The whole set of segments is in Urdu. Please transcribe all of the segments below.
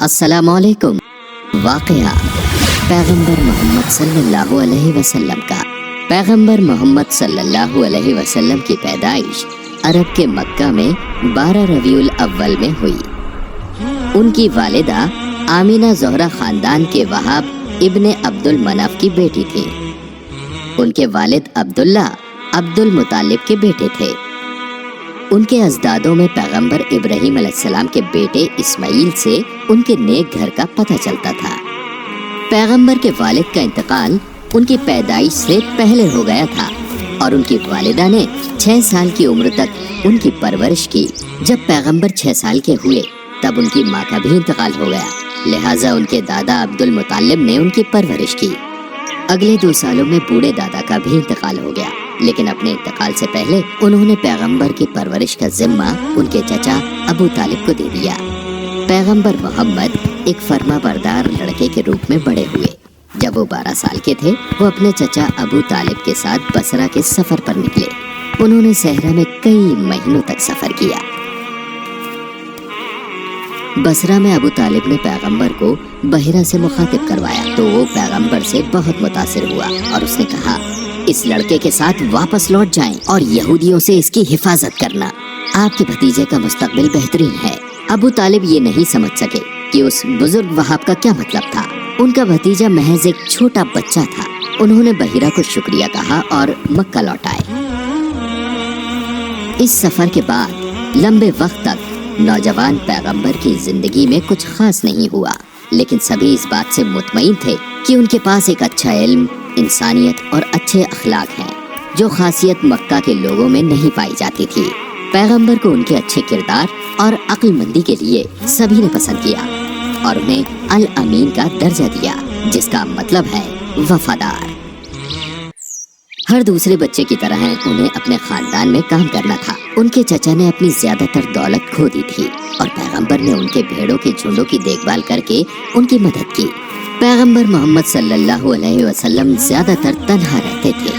السلام علیکم۔ واقعہ پیغمبر محمد صلی اللہ علیہ وسلم کا۔ پیغمبر محمد صلی اللہ علیہ وسلم کی پیدائش عرب کے مکہ میں 12 ربیع الاول میں ہوئی۔ ان کی والدہ آمینہ زہرہ خاندان کے وہاب ابن عبد المناف کی بیٹی تھی۔ ان کے والد عبداللہ عبد المطلب کے بیٹے تھے۔ ان کے اجدادوں میں پیغمبر ابراہیم علیہ السلام کے بیٹے اسماعیل سے ان کے نیک گھر کا پتہ چلتا تھا۔ پیغمبر کے والد کا انتقال ان کی پیدائش سے پہلے ہو گیا تھا اور ان کی والدہ نے 6 سال کی عمر تک ان کی پرورش کی۔ جب پیغمبر 6 سال کے ہوئے تب ان کی ماں کا بھی انتقال ہو گیا، لہٰذا ان کے دادا عبد المطلب نے ان کی پرورش کی۔ اگلے 2 سالوں میں بوڑھے دادا کا بھی انتقال ہو گیا، لیکن اپنے انتقال سے پہلے انہوں نے پیغمبر کی پرورش کا ذمہ ان کے چچا ابو طالب کو دے دیا۔ پیغمبر محمد ایک فرما بردار لڑکے کے روپ میں بڑے ہوئے۔ جب وہ 12 سال کے تھے وہ اپنے چچا ابو طالب کے ساتھ بصرہ کے سفر پر نکلے۔ انہوں نے صحرا میں کئی مہینوں تک سفر کیا۔ بصرہ میں ابو طالب نے پیغمبر کو بحیرہ سے مخاطب کروایا تو وہ پیغمبر سے بہت متاثر ہوا اور اس نے کہا، اس لڑکے کے ساتھ واپس لوٹ جائیں اور یہودیوں سے اس کی حفاظت کرنا۔ آپ کے بھتیجے کا مستقبل بہترین ہے۔ ابو طالب یہ نہیں سمجھ سکے کہ اس بزرگ وہاب کا کیا مطلب تھا۔ ان کا بھتیجا محض ایک چھوٹا بچہ تھا۔ انہوں نے بحیرہ کو شکریہ کہا اور مکہ لوٹ آئے۔ اس سفر کے بعد لمبے وقت تک نوجوان پیغمبر کی زندگی میں کچھ خاص نہیں ہوا، لیکن سبھی اس بات سے مطمئن تھے کہ ان کے پاس ایک اچھا علم، انسانیت اور اچھے اخلاق ہیں، جو خاصیت مکہ کے لوگوں میں نہیں پائی جاتی تھی۔ پیغمبر کو ان کے اچھے کردار اور عقل مندی کے لیے سبھی نے پسند کیا اور انہیں الامین کا درجہ دیا، جس کا مطلب ہے وفادار۔ ہر دوسرے بچے کی طرح انہیں اپنے خاندان میں کام کرنا تھا۔ ان کے چچا نے اپنی زیادہ تر دولت کھو دی تھی اور پیغمبر نے ان کے بھیڑوں کے جھنڈوں کی دیکھ بھال کر کے ان کی مدد کی۔ پیغمبر محمد صلی اللہ علیہ وسلم زیادہ تر تنہا رہتے تھے۔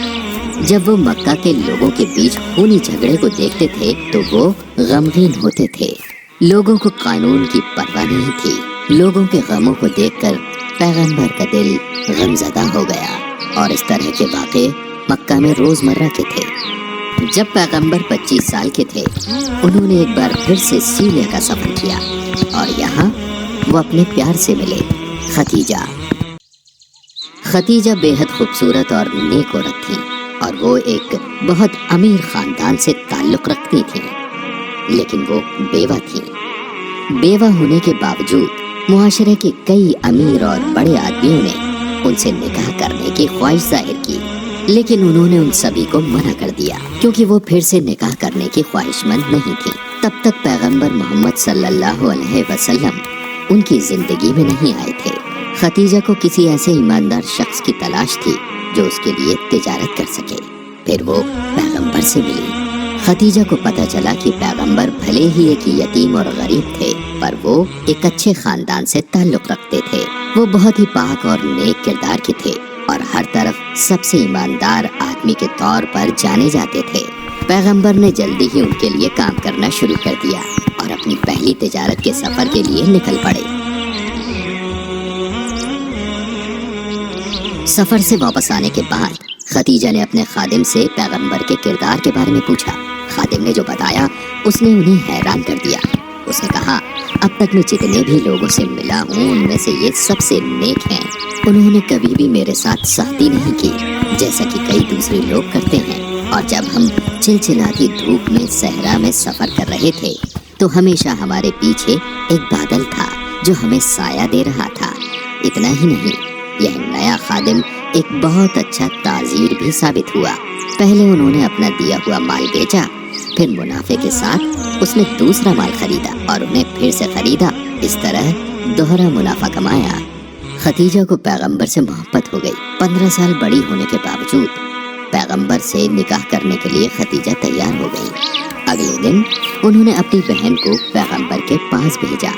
جب وہ مکہ کے لوگوں کے بیچ خونی جھگڑے کو دیکھتے تھے تو وہ غمگین ہوتے تھے۔ لوگوں کو قانون کی پرواہ نہیں تھی۔ لوگوں کے غموں کو دیکھ کر پیغمبر کا دل غمزدہ ہو گیا اور اس طرح کے واقعے مکہ میں روزمرہ کے تھے۔ جب پیغمبر 25 سال کے تھے انہوں نے ایک بار پھر سے سیریا کا سفر کیا اور یہاں وہ اپنے پیار سے ملے، خدیجہ بے حد خوبصورت اور نیک عورت تھیں اور وہ ایک بہت امیر خاندان سے تعلق رکھتی تھیں، لیکن وہ بیوہ تھیں۔ بیوہ ہونے کے باوجود معاشرے کے کئی امیر اور بڑے آدمیوں نے ان سے نکاح کرنے کی خواہش ظاہر کی، لیکن انہوں نے ان سبھی کو منع کر دیا کیونکہ وہ پھر سے نکاح کرنے کی خواہش مند نہیں تھی۔ تب تک پیغمبر محمد صلی اللہ علیہ وسلم ان کی زندگی میں نہیں آئے تھے۔ خدیجہ کو کسی ایسے ایماندار شخص کی تلاش تھی جو اس کے لیے تجارت کر سکے۔ پھر وہ پیغمبر سے ملی۔ خدیجہ کو پتہ چلا کہ پیغمبر بھلے ہی ایک یتیم اور غریب تھے پر وہ ایک اچھے خاندان سے تعلق رکھتے تھے۔ وہ بہت ہی پاک اور نیک کردار کے تھے اور ہر طرف سب سے ایماندار آدمی کے طور پر جانے جاتے تھے۔ پیغمبر نے جلدی ہی ان کے لیے کام کرنا شروع کر دیا اور اپنی پہلی تجارت کے سفر کے لیے نکل پڑے۔ سفر سے واپس آنے کے بعد خدیجہ نے اپنے خادم سے پیغمبر کے کردار کے بارے میں پوچھا۔ خادم نے جو بتایا اس نے انہیں حیران کر دیا۔ اس نے کہا، اب تک میں جتنے بھی لوگوں سے ملا ہوں ان میں سے یہ سب سے نیک ہیں۔ انہوں نے کبھی بھی میرے ساتھ سختی نہیں کی جیسا کہ کئی دوسرے لوگ کرتے ہیں، اور جب ہم چلچلاتی دھوپ میں صحرا میں سفر کر رہے تھے تو ہمیشہ ہمارے پیچھے ایک بادل تھا جو ہمیں سایہ دے رہا تھا۔ اتنا ہی نہیں، یہ نیا خادم ایک بہت اچھا تاجر بھی ثابت ہوا۔ پہلے انہوں نے اپنا دیا ہوا مال بیچا، پھر منافع کے ساتھ اس نے دوسرا مال خریدا اور انہیں پھر سے خریدا۔ اس طرح دوہرا منافع کمایا۔ خدیجہ کو پیغمبر سے محبت ہو گئی۔ 15 سال بڑی ہونے کے باوجود پیغمبر سے نکاح کرنے کے لیے خدیجہ تیار ہو گئی۔ اگلے دن انہوں نے اپنی بہن کو پیغمبر کے پاس بھیجا۔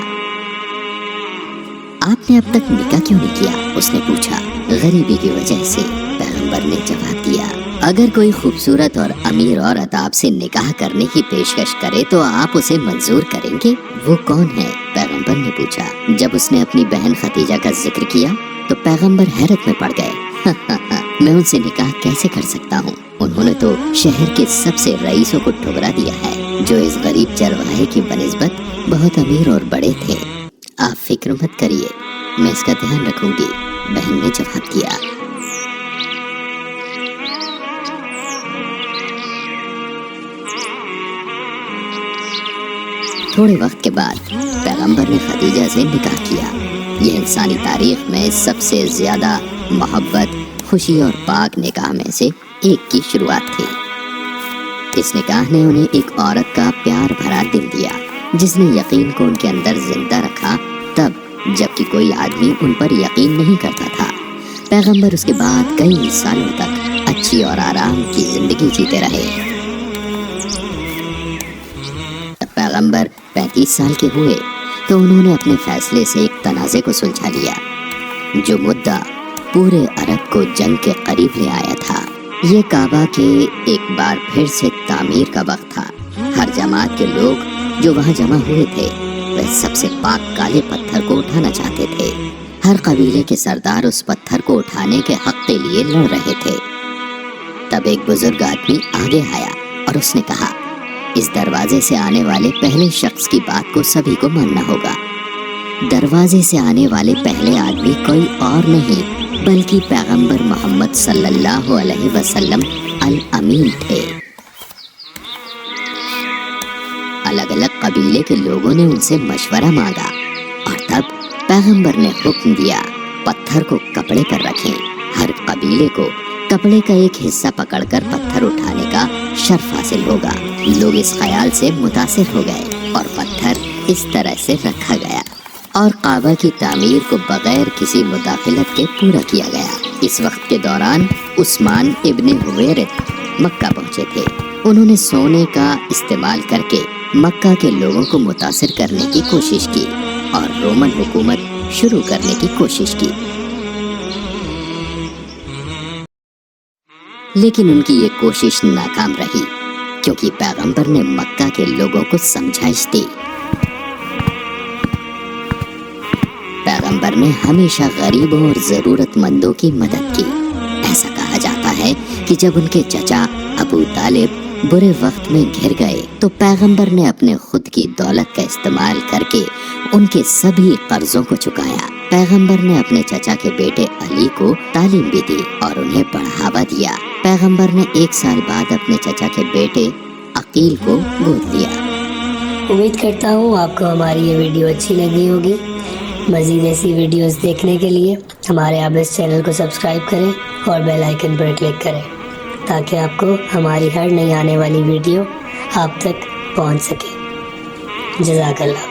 آپ نے اب تک نکاح کیوں نہیں کیا؟ اس نے پوچھا۔ غریبی کی وجہ سے، پیغمبر نے جواب دیا۔ اگر کوئی خوبصورت اور امیر عورت آپ سے نکاح کرنے کی پیشکش کرے تو آپ اسے منظور کریں گے؟ وہ کون ہے؟ پیغمبر نے پوچھا۔ جب اس نے اپنی بہن خدیجہ کا ذکر کیا تو پیغمبر حیرت میں پڑ گئے۔ میں ان سے نکاح کیسے کر سکتا ہوں؟ انہوں نے تو شہر کے سب سے رئیسوں کو ٹھکرا دیا ہے جو اس غریب چرواہے کی بنسبت بہت امیر اور بڑے تھے۔ آپ فکر مت کریے، میں اس کا دھیان رکھوں گی، بہن نے جواب دیا۔ تھوڑے وقت کے بعد پیغمبر نے خدیجہ سے نکاح کیا۔ یہ انسانی تاریخ میں سب سے زیادہ محبت، خوشی اور پاک نکاح میں سے ایک کی شروعات تھی۔ اس نکاح نے انہیں ایک عورت کا پیار بھرا دل دیا جس نے یقین کو ان کے اندر زندہ رکھا، تب جبکہ کوئی آدمی ان پر یقین نہیں کرتا تھا۔ پیغمبر اس کے بعد کئی سالوں تک اچھی اور آرام کی زندگی جیتے رہے۔ پیغمبر 35 سال کے ہوئے تو انہوں نے اپنے فیصلے سے ایک تنازع کو سلجھا لیا جو مدعا پورے عرب کو جنگ کے قریب لے آیا تھا۔ یہ کعبہ کے ایک بار پھر سے تعمیر کا وقت تھا۔ ہر جماعت کے لوگ جو وہاں جمع ہوئے تھے وہ سب سے پاک کالے پتھر کو اٹھانا چاہتے تھے۔ ہر قبیلے کے سردار اس پتھر کو اٹھانے کے حق کے لیے لڑ رہے تھے۔ تب ایک بزرگ آدمی آگے آیا اور اس نے کہا، اس دروازے سے آنے والے پہلے شخص کی بات کو سبھی کو ماننا ہوگا۔ دروازے سے آنے والے پہلے آدمی کوئی اور نہیں بلکہ پیغمبر محمد صلی اللہ علیہ وسلم الامین تھے۔ الگ الگ قبیلے کے لوگوں نے ان سے مشورہ مانگا اور تب پیغمبر نے حکم دیا، پتھر کو کپڑے پر رکھیں۔ ہر قبیلے کو کپڑے کا ایک حصہ پکڑ کر پتھر اٹھانے کا شرف حاصل ہوگا۔ لوگ اس خیال سے متاثر ہو گئے اور پتھر اس طرح سے رکھا گیا اور کعبہ کی تعمیر کو بغیر کسی مداخلت کے پورا کیا گیا۔ اس وقت کے دوران عثمان ابن حویرث مکہ پہنچے تھے۔ انہوں نے سونے کا استعمال کر کے مکہ کے لوگوں کو متاثر کرنے کی کوشش کی اور رومن حکومت شروع کرنے کی کوشش کی، لیکن ان کی یہ کوشش ناکام رہی کیونکہ پیغمبر نے مکہ کے لوگوں کو سمجھائش دی۔ پیغمبر نے ہمیشہ غریبوں اور ضرورت مندوں کی مدد کی۔ ایسا کہا جاتا ہے کہ جب ان کے چچا ابو طالب برے وقت میں گھر گئے تو پیغمبر نے اپنے خود کی دولت کا استعمال کر کے ان کے سبھی قرضوں کو چکایا۔ پیغمبر نے اپنے چچا کے بیٹے علی کو تعلیم بھی دی اور انہیں بڑھاوا دیا۔ پیغمبر نے 1 سال بعد اپنے چچا کے بیٹے عقیل کو گود لیا۔ امید کرتا ہوں آپ کو ہماری یہ ویڈیو اچھی لگی ہوگی۔ مزید ایسی ویڈیوز دیکھنے کے لیے ہمارے آبس چینل کو سبسکرائب کریں اور بیل آئیکن پر کلک کریں تاکہ آپ کو ہماری ہر نئی آنے والی ویڈیو آپ تک پہنچ سکے۔ جزاک اللہ۔